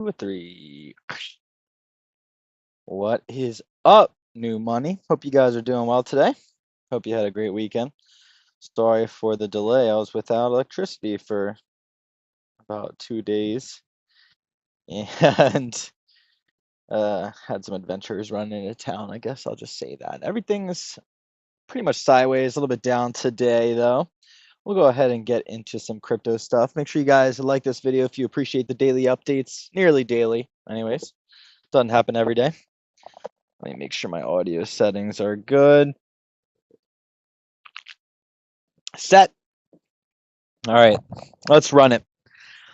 2, 3. What is up, new money? Hope you guys are doing well today. Hope you had a great weekend. Sorry for the delay. I was without electricity for about 2 days and had some adventures running into town. I guess I'll just say that. Everything's pretty much sideways, a little bit down today though. We'll go ahead and get into some crypto stuff. Make sure you guys like this video if you appreciate the daily updates, nearly daily anyways. Doesn't happen every day. Let me make sure my audio settings are good. Set. All right, let's run it.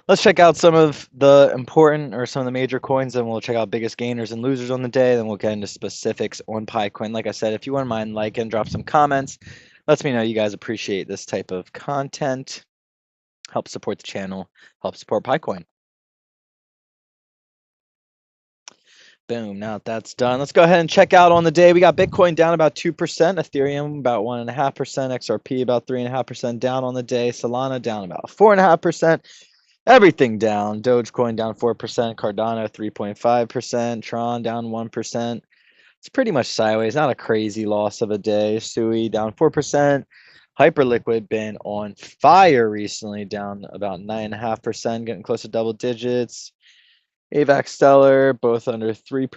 Let's check out some of the important or some of the major coins, and we'll check out biggest gainers and losers on the day. Then we'll get into specifics on PI Coin. Like I said, if you wouldn't mind liking, drop some comments. Lets me know you guys appreciate this type of content. Help support the channel. Help support PI Coin. Boom, now that that's done, let's go ahead and check out on the day. We got Bitcoin down about 2%, Ethereum about 1.5%, XRP about 3.5% down on the day, Solana down about 4.5%, everything down. Dogecoin down 4%, Cardano 3.5%, Tron down 1%. It's pretty much sideways, not a crazy loss of a day. Sui down 4%. Hyperliquid been on fire recently, down about 9.5%, getting close to double digits. AVAX Stellar, both under 3%.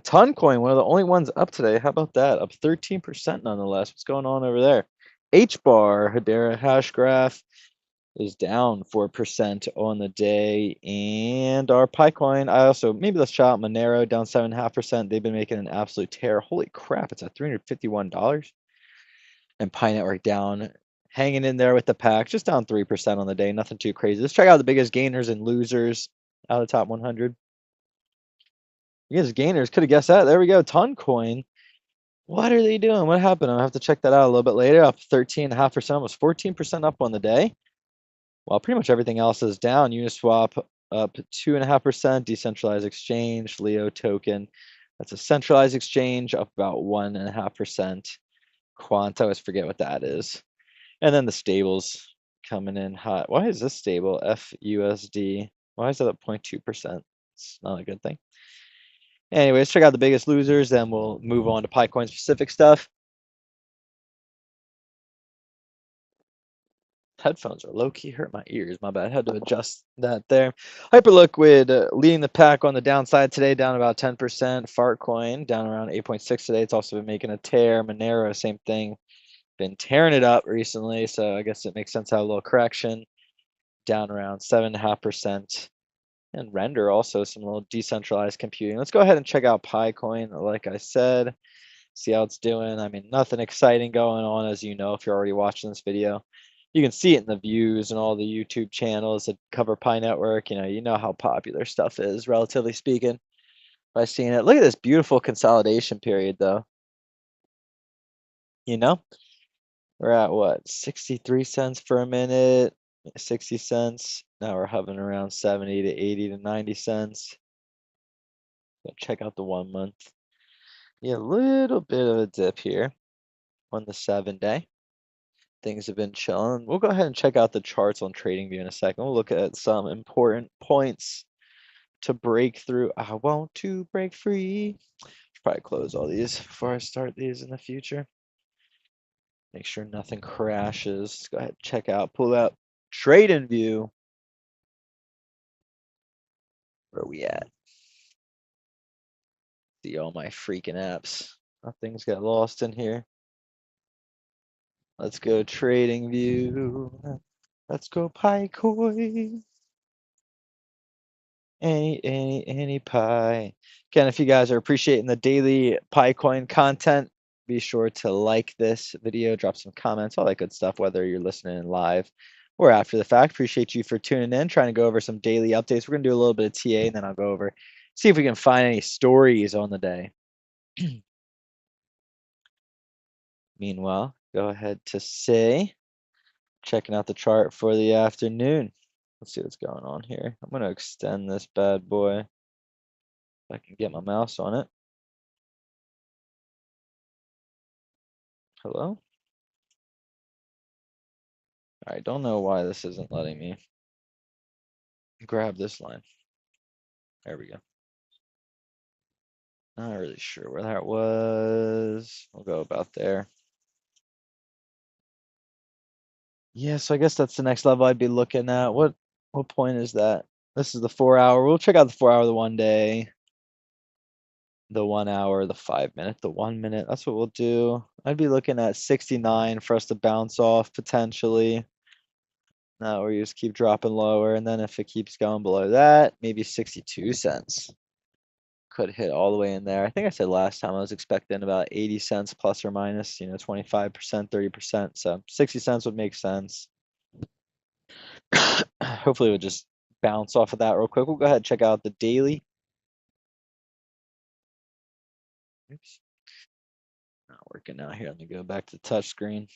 Toncoin, one of the only ones up today. How about that? Up 13% nonetheless. What's going on over there? HBAR, Hedera Hashgraph, is down 4% on the day. And our PiCoin, maybe let's shout out Monero, down 7.5%. They've been making an absolute tear. Holy crap, it's at $351. And Pi Network down, hanging in there with the pack, just down 3% on the day. Nothing too crazy. Let's check out the biggest gainers and losers out of the top 100. Biggest gainers, could have guessed that. There we go. Toncoin. What are they doing? What happened? I'll have to check that out a little bit later. Up 13.5%, almost 14% up on the day. While pretty much everything else is down. Uniswap up 2.5%. Decentralized exchange, Leo token. That's a centralized exchange, up about 1.5%. Quant, I always forget what that is. And then the stables coming in hot. Why is this stable? FUSD. Why is that up 0.2%? It's not a good thing. Anyways, check out the biggest losers, then we'll move on to PiCoin specific stuff. Headphones are low-key hurt my ears. My bad. I had to adjust that there. Hyperliquid leading the pack on the downside today, down about 10%. Fartcoin down around 8.6 today. It's also been making a tear. Monero, same thing. Been tearing it up recently, so I guess it makes sense to have a little correction. Down around 7.5%. And Render also some little decentralized computing. Let's go ahead and check out PiCoin, like I said. See how it's doing. I mean, nothing exciting going on, as you know, if you're already watching this video. You can see it in the views and all the YouTube channels that cover Pi Network. You know how popular stuff is, relatively speaking, by seeing it. Look at this beautiful consolidation period, though. We're at what, 63 cents for a minute, 60 cents. Now we're hovering around 70 to 80 to 90 cents. Check out the 1 month. Yeah, a little bit of a dip here on the 7-day. Things have been chilling. We'll go ahead and check out the charts on TradingView in a second. We'll look at some important points to break through. I want to break free. Should probably close all these before I start these in the future. Make sure nothing crashes. Let's go ahead and check out, pull out TradingView. Where are we at? See all my freaking apps. Nothing's got lost in here. Let's go TradingView. Let's go PiCoin. Any pie. Again, if you guys are appreciating the daily PiCoin content, be sure to like this video, drop some comments, all that good stuff, whether you're listening live or after the fact. Appreciate you for tuning in, trying to go over some daily updates. We're going to do a little bit of TA, and then I'll go over, see if we can find any stories on the day. Meanwhile, go ahead to say, checking out the chart for the afternoon. Let's see what's going on here. I'm going to extend this bad boy. If I can get my mouse on it. Hello? I don't know why this isn't letting me grab this line. There we go. Not really sure where that was. We'll go about there. Yeah, so I guess that's the next level I'd be looking at. What point is that? This is the 4 hour. We'll check out the 4 hour, the 1 day, the 1 hour, the 5 minute, the 1 minute. That's what we'll do. I'd be looking at 69 for us to bounce off potentially. Now we just keep dropping lower, and then if it keeps going below that, maybe 62 cents could hit all the way in there. I think I said last time I was expecting about 80 cents plus or minus, 25%, 30%. So 60 cents would make sense. Hopefully it would just bounce off of that real quick. We'll go ahead and check out the daily. Oops. Not working out here. Let me go back to touchscreen.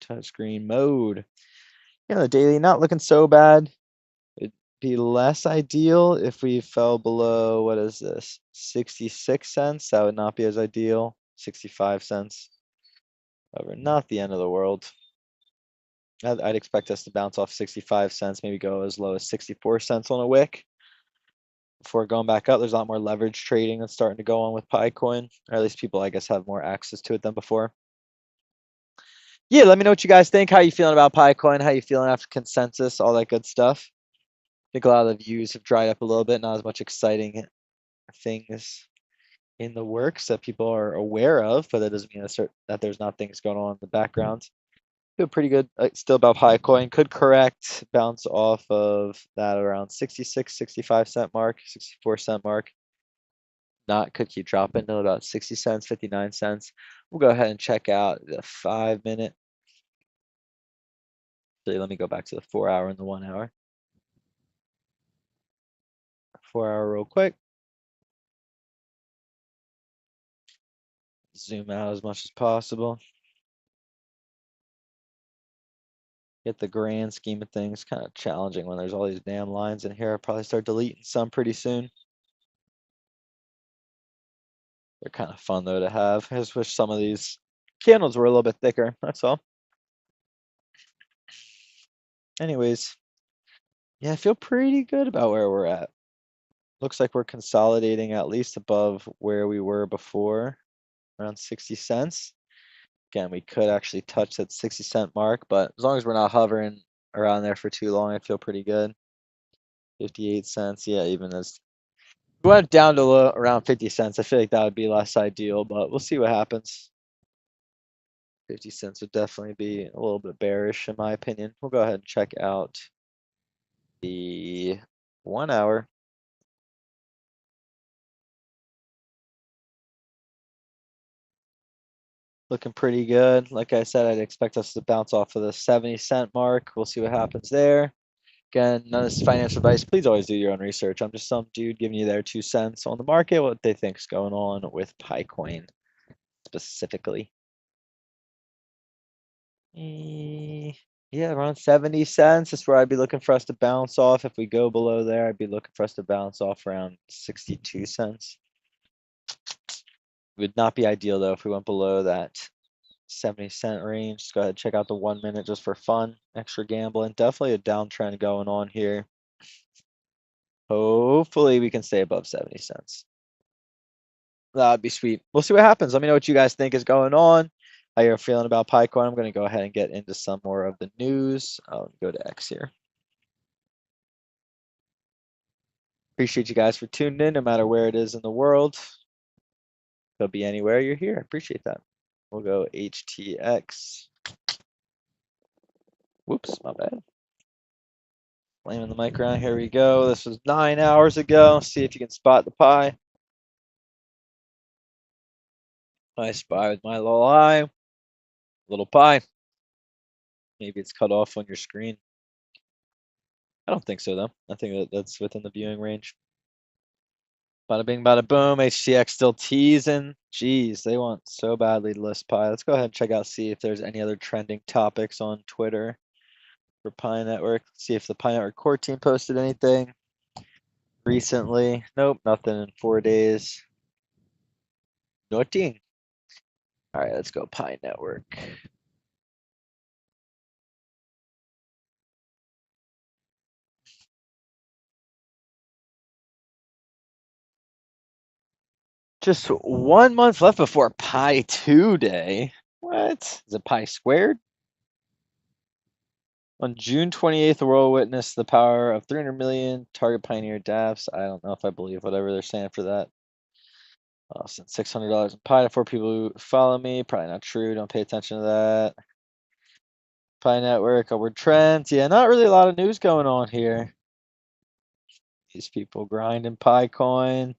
Touchscreen mode. The daily not looking so bad. It'd be less ideal if we fell below, what is this? 66 cents. That would not be as ideal. 65 cents. However, not the end of the world. I'd expect us to bounce off 65 cents, maybe go as low as 64 cents on a wick. Before going back up, there's a lot more leverage trading that's starting to go on with Pi Coin, or at least people, I guess, have more access to it than before. Yeah, let me know what you guys think. How you feeling about Pi Coin? How you feeling after consensus? All that good stuff. I think a lot of the views have dried up a little bit. Not as much exciting things in the works that people are aware of, but that doesn't mean that there's not things going on in the background. Feel pretty good still about Pi Coin. Could correct, bounce off of that around 66, 65 cent mark, 64 cent mark. Not could keep dropping to about 60 cents, 59 cents. We'll go ahead and check out the 5 minute. Let me go back to the 4 hour and the 1 hour. 4 hour real quick. Zoom out as much as possible. Get the grand scheme of things. Kind of challenging when there's all these damn lines in here. I'll probably start deleting some pretty soon. They're kind of fun though to have. I just wish some of these candles were a little bit thicker. That's all. Anyways, yeah, I feel pretty good about where we're at. Looks like we're consolidating at least above where we were before, around 60 cents. Again, we could actually touch that 60-cent mark, but as long as we're not hovering around there for too long, I feel pretty good. 58 cents, yeah, even as we went down to around 50 cents, I feel like that would be less ideal, but we'll see what happens. 50 cents would definitely be a little bit bearish in my opinion. We'll go ahead and check out the 1 hour. Looking pretty good. Like I said, I'd expect us to bounce off of the 70-cent mark. We'll see what happens there. Again, none of this is financial advice. Please always do your own research. I'm just some dude giving you their 2 cents on the market, what they think is going on with Pi Coin specifically. Yeah, around 70 cents is where I'd be looking for us to bounce off. If we go below there, I'd be looking for us to bounce off around 62 cents. Would not be ideal though if we went below that 70-cent range. Just go ahead and check out the 1 minute just for fun. Extra gambling. Definitely a downtrend going on here. Hopefully we can stay above 70 cents. That'd be sweet. We'll see what happens. Let me know what you guys think is going on. How you're feeling about Pi Coin. I'm going to go ahead and get into some more of the news. I'll go to X here. Appreciate you guys for tuning in, no matter where it is in the world. Could be anywhere you're here. Appreciate that. We'll go HTX. Whoops, my bad. Slamming the mic around. Here we go. This was 9 hours ago. See if you can spot the pie. I spy with my little eye. Little pie. Maybe it's cut off on your screen. I don't think so, though. I think that's within the viewing range. Bada bing, bada boom. HTX still teasing. Jeez, they want so badly to list Pi. Let's go ahead and check out, see if there's any other trending topics on Twitter for Pi Network. See if the Pi Network core team posted anything recently. Nope, nothing in 4 days. Nothing. All right, let's go Pi Network. Just 1 month left before Pi 2 day. What? Is it Pi squared? On June 28th, the world witnessed the power of 300 million target pioneer dApps. I don't know if I believe whatever they're saying for that. Since $600 in Pi to 4 people who follow me. Probably not true. Don't pay attention to that. Pi network, upward trends. Yeah, not really a lot of news going on here. These people grinding Pi coin.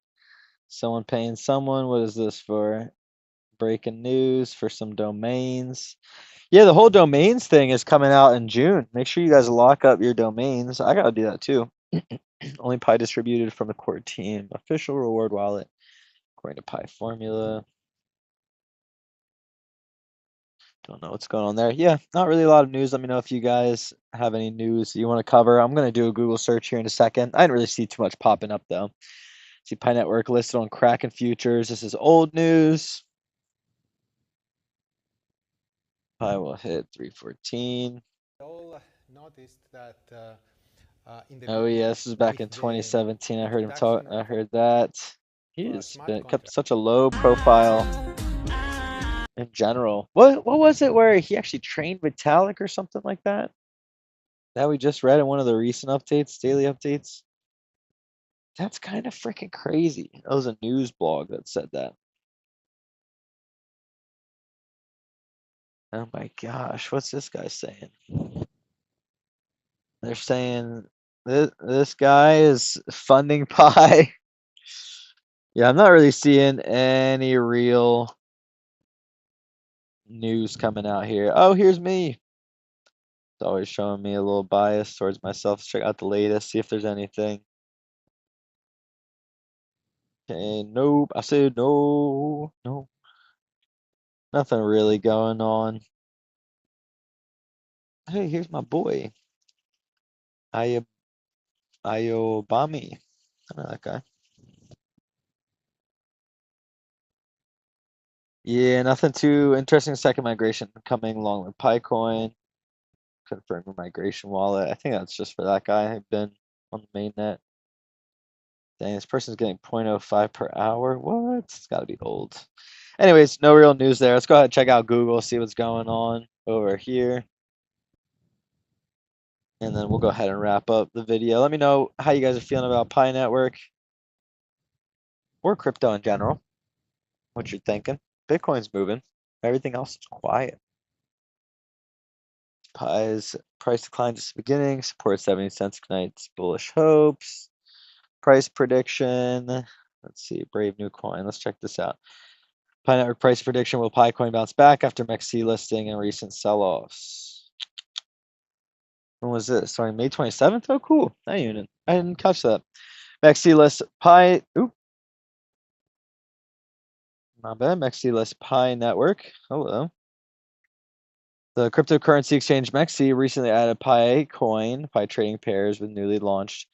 Someone paying someone. What is this for? Breaking news for some domains. Yeah, the whole domains thing is coming out in June. Make sure you guys lock up your domains. I gotta do that too. Only Pi distributed from the core team. Official reward wallet. According to Pi formula. Don't know what's going on there. Yeah, not really a lot of news. Let me know if you guys have any news you want to cover. I'm gonna do a Google search here in a second. I didn't really see too much popping up though. See Pi Network listed on Kraken Futures. This is old news. Pi will hit 314. All noticed that in the Oh yeah, video this is back with in the 2017. I heard him talk. introduction I of heard that. a He's smart been kept contract. such a low profile in general. What was it where he actually trained Vitalik or something like that? That we just read in one of the recent updates, daily updates. That's kind of freaking crazy. That was a news blog that said that. Oh my gosh, what's this guy saying? They're saying this guy is funding Pi. Yeah, I'm not really seeing any real news coming out here. Oh, here's me. It's always showing me a little bias towards myself. Let's check out the latest, see if there's anything. Okay, nope. I said no, no. Nothing really going on. Hey, here's my boy. Ayobami. I know that guy. Yeah, nothing too interesting. Second migration coming along with PiCoin. Confirm your migration wallet. I think that's just for that guy who's been on the mainnet. Dang, this person's getting 0.05 per hour. What? It's got to be old. Anyways, no real news there. Let's go ahead and check out Google, see what's going on over here. And then we'll go ahead and wrap up the video. Let me know how you guys are feeling about Pi Network or crypto in general. What you're thinking. Bitcoin's moving. Everything else is quiet. Pi's price decline just beginning. Support 70 cents ignites bullish hopes. Price prediction. Let's see. Brave new coin. Let's check this out. Pi Network price prediction. Will Pi coin bounce back after MEXC listing and recent sell-offs? When was this? Sorry, May 27th? Oh, cool. I didn't catch that. MEXC list Pi. Oop. Not bad. MEXC list Pi Network. Hello. The cryptocurrency exchange MEXC recently added Pi coin, Pi trading pairs with newly launched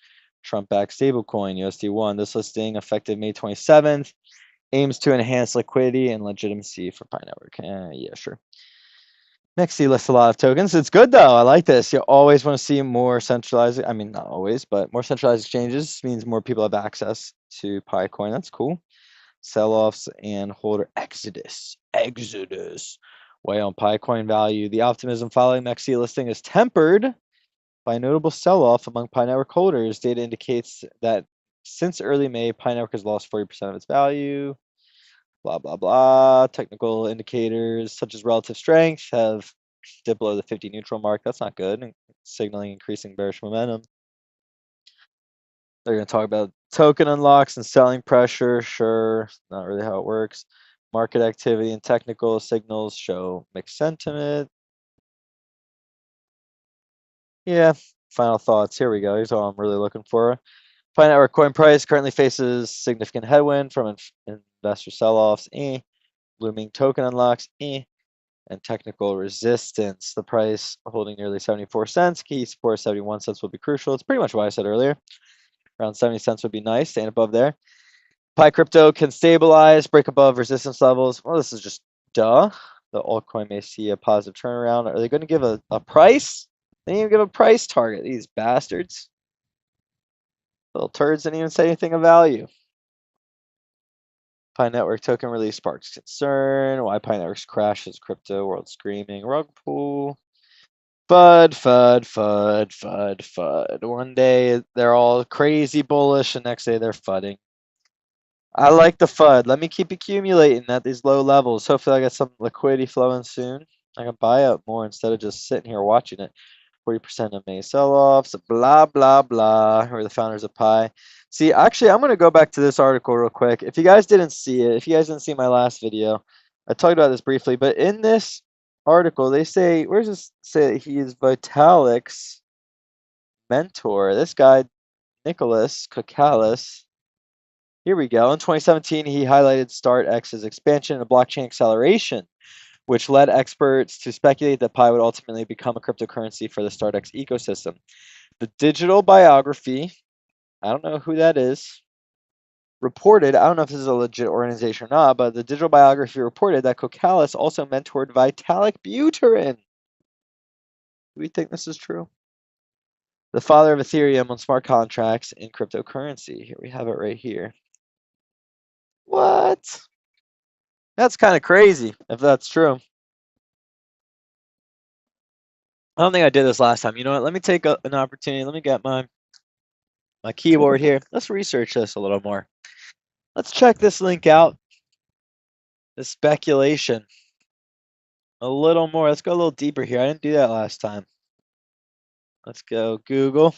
Trump-backed stablecoin USD1. This listing, effective May 27th, aims to enhance liquidity and legitimacy for Pi Network. Yeah, sure. MEXC lists a lot of tokens. It's good though. I like this. You always want to see more centralized. I mean, not always, but more centralized exchanges means more people have access to Pi coin. That's cool. Sell-offs and holder exodus. Weigh on Pi coin value. The optimism following MEXC listing is tempered by a notable sell-off among Pi Network holders. Data indicates that since early May, Pi Network has lost 40% of its value. Blah, blah, blah. Technical indicators such as relative strength have dipped below the 50 neutral mark. That's not good. Signaling increasing bearish momentum. They're going to talk about token unlocks and selling pressure. Sure, not really how it works. Market activity and technical signals show mixed sentiment. Yeah, final thoughts. Here we go. Here's all I'm really looking for. Pi Network coin price currently faces significant headwind from investor sell-offs, looming token unlocks, and technical resistance. The price holding nearly 74 cents. Key support 71 cents will be crucial. It's pretty much what I said earlier. Around 70 cents would be nice, staying above there. Pi crypto can stabilize, break above resistance levels. Well, this is just duh. The altcoin may see a positive turnaround. Are they going to give a price? They didn't even give a price target, these bastards. Little turds didn't even say anything of value. Pi Network token release sparks concern. Why Pi Network's crash is crypto world screaming. Rug pull. FUD, FUD, FUD, FUD, FUD. One day they're all crazy bullish, and next day they're fudding. I like the FUD. Let me keep accumulating at these low levels. Hopefully I get some liquidity flowing soon. I can buy up more instead of just sitting here watching it. 40% of May sell-offs, blah, blah, blah. Who are the founders of Pi? See, actually, I'm going to go back to this article real quick. If you guys didn't see it, if you guys didn't see my last video, I talked about this briefly, but in this article, they say, where's this say he is Vitalik's mentor? This guy, Nicholas Kokalis. Here we go. In 2017, he highlighted StartX's expansion and blockchain acceleration, which led experts to speculate that Pi would ultimately become a cryptocurrency for the StartX ecosystem. The digital biography, I don't know who that is, reported, I don't know if this is a legit organization or not, but the digital biography reported that Kokalis also mentored Vitalik Buterin. Do we think this is true? The father of Ethereum on smart contracts and cryptocurrency. Here we have it right here. What? That's kind of crazy if that's true. I don't think I did this last time. You know what? Let me take an opportunity. Let me get my keyboard here. Let's research this a little more. Let's check this link out. The speculation. A little more. Let's go a little deeper here. I didn't do that last time. Let's go Google.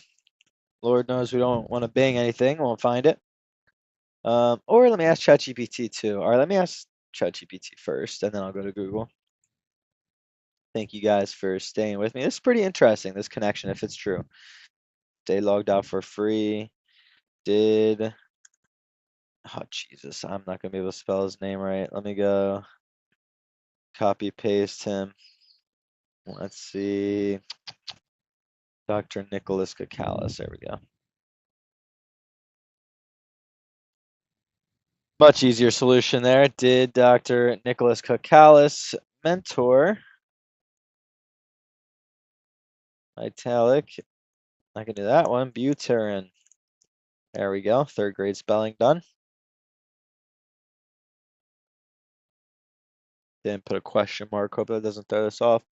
Lord knows we don't want to bing anything. We won't find it. Or let me ask ChatGPT too. All right, let me ask ChatGPT first, and then I'll go to Google. Thank you guys for staying with me. This is pretty interesting, this connection, if it's true. Stay logged out for free. Oh, Jesus. I'm not going to be able to spell his name right. Let me go copy paste him. Let's see. Dr. Nicholas Kokalis. There we go. Much easier solution there. Did Dr. Nicholas Kokalis mentor Vitalik? I can do that one. Buterin. There we go. Third grade spelling done. Didn't put a question mark. Hope that doesn't throw this off.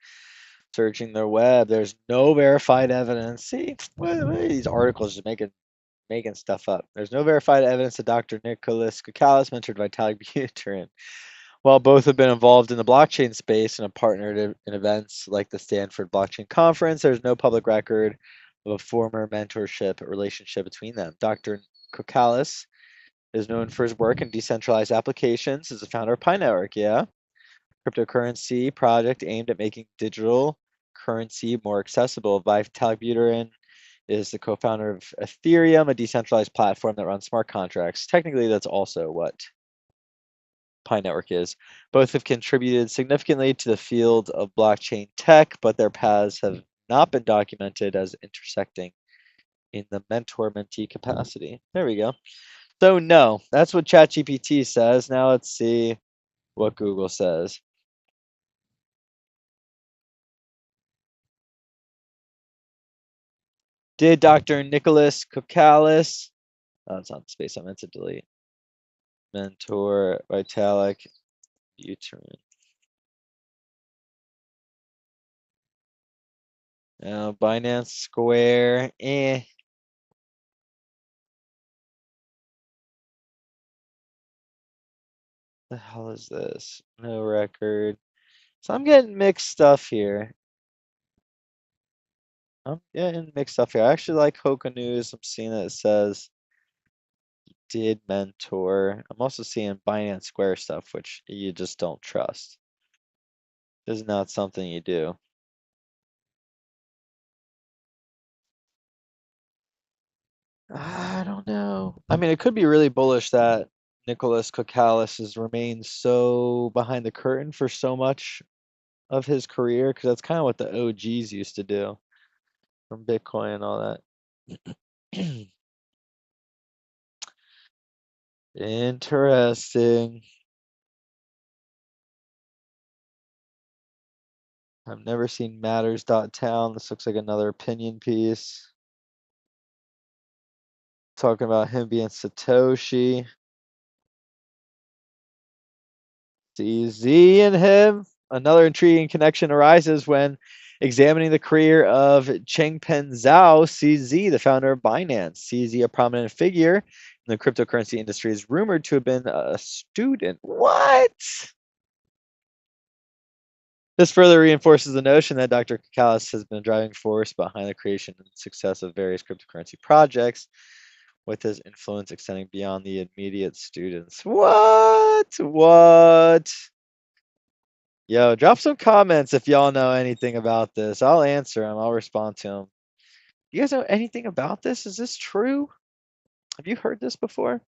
Searching their web. There's no verified evidence. See, what are these articles just making stuff up. There's no verified evidence that Dr. Nicholas Kokalis mentored Vitalik Buterin. While both have been involved in the blockchain space and have partnered in events like the Stanford Blockchain Conference, there's no public record of a former mentorship relationship between them. Dr. Kokalis is known for his work in decentralized applications as a founder of Pi Network, cryptocurrency project aimed at making digital currency more accessible. Vitalik Buterin is the co-founder of Ethereum, a decentralized platform that runs smart contracts. Technically, that's also what Pi Network is. Both have contributed significantly to the field of blockchain tech, but their paths have not been documented as intersecting in the mentor-mentee capacity. There we go. So no, that's what ChatGPT says. Now let's see what Google says. Did Dr. Nicholas Kokalis, oh, it's not space I meant to delete, mentor Vitalik Buterin? Now, Binance Square, The hell is this? No record. So I'm getting mixed stuff here. I actually like Hoka News. I'm seeing that it says did mentor. I'm also seeing Binance Square stuff, which you just don't trust. This is not something you do. I don't know. I mean, it could be really bullish that Nicholas Kokalis has remained so behind the curtain for so much of his career, because that's kind of what the OGs used to do from Bitcoin and all that. Interesting. I've never seen matters.town. This looks like another opinion piece. Talking about him being Satoshi. CZ and him. Another intriguing connection arises when examining the career of Changpeng Zhao, CZ, the founder of Binance. CZ, a prominent figure in the cryptocurrency industry, is rumored to have been a student. What? This further reinforces the notion that Dr. Kakalas has been a driving force behind the creation and success of various cryptocurrency projects, with his influence extending beyond the immediate students. What? What? Yo, drop some comments if y'all know anything about this. I'll answer them. I'll respond to them. You guys know anything about this? Is this true? Have you heard this before?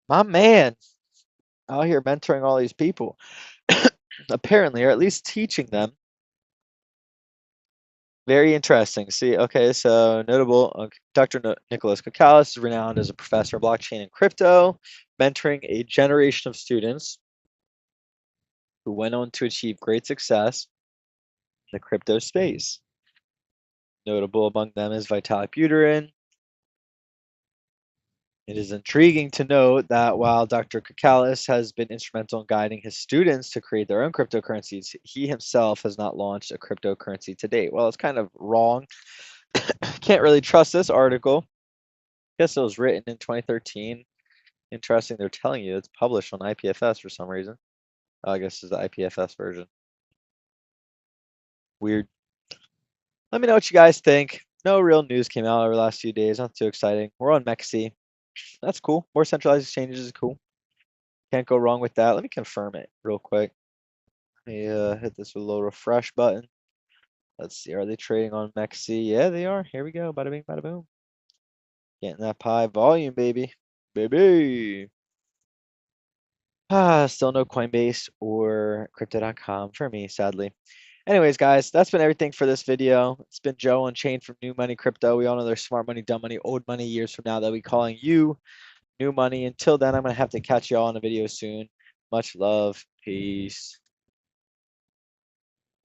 My man out here mentoring all these people, apparently, or at least teaching them. Very interesting. See, okay, so notable Dr. Nicholas Kakalas is renowned as a professor of blockchain and crypto, mentoring a generation of students who went on to achieve great success in the crypto space. Notable among them is Vitalik Buterin. It is intriguing to note that while Dr. Kakalas has been instrumental in guiding his students to create their own cryptocurrencies, he himself has not launched a cryptocurrency to date. Well, it's kind of wrong. Can't really trust this article. I guess it was written in 2013. Interesting, they're telling you it's published on IPFS for some reason. Oh, I guess it's the IPFS version. Weird. Let me know what you guys think. No real news came out over the last few days. Not too exciting. We're on MEXC. That's cool. More centralized exchanges is cool. Can't go wrong with that. Let me confirm it real quick. Let me hit this with a little refresh button. Let's see. Are they trading on MEXC? Yeah, they are. Here we go. Bada bing, bada boom. Getting that pie volume, baby. Baby. Still no Coinbase or Crypto.com for me, sadly. Anyways, guys, that's been everything for this video. It's been Joe Unchained from New Money Crypto. We all know there's smart money, dumb money, old money years from now. They'll be calling you new money. Until then, I'm going to have to catch y'all on a video soon. Much love. Peace.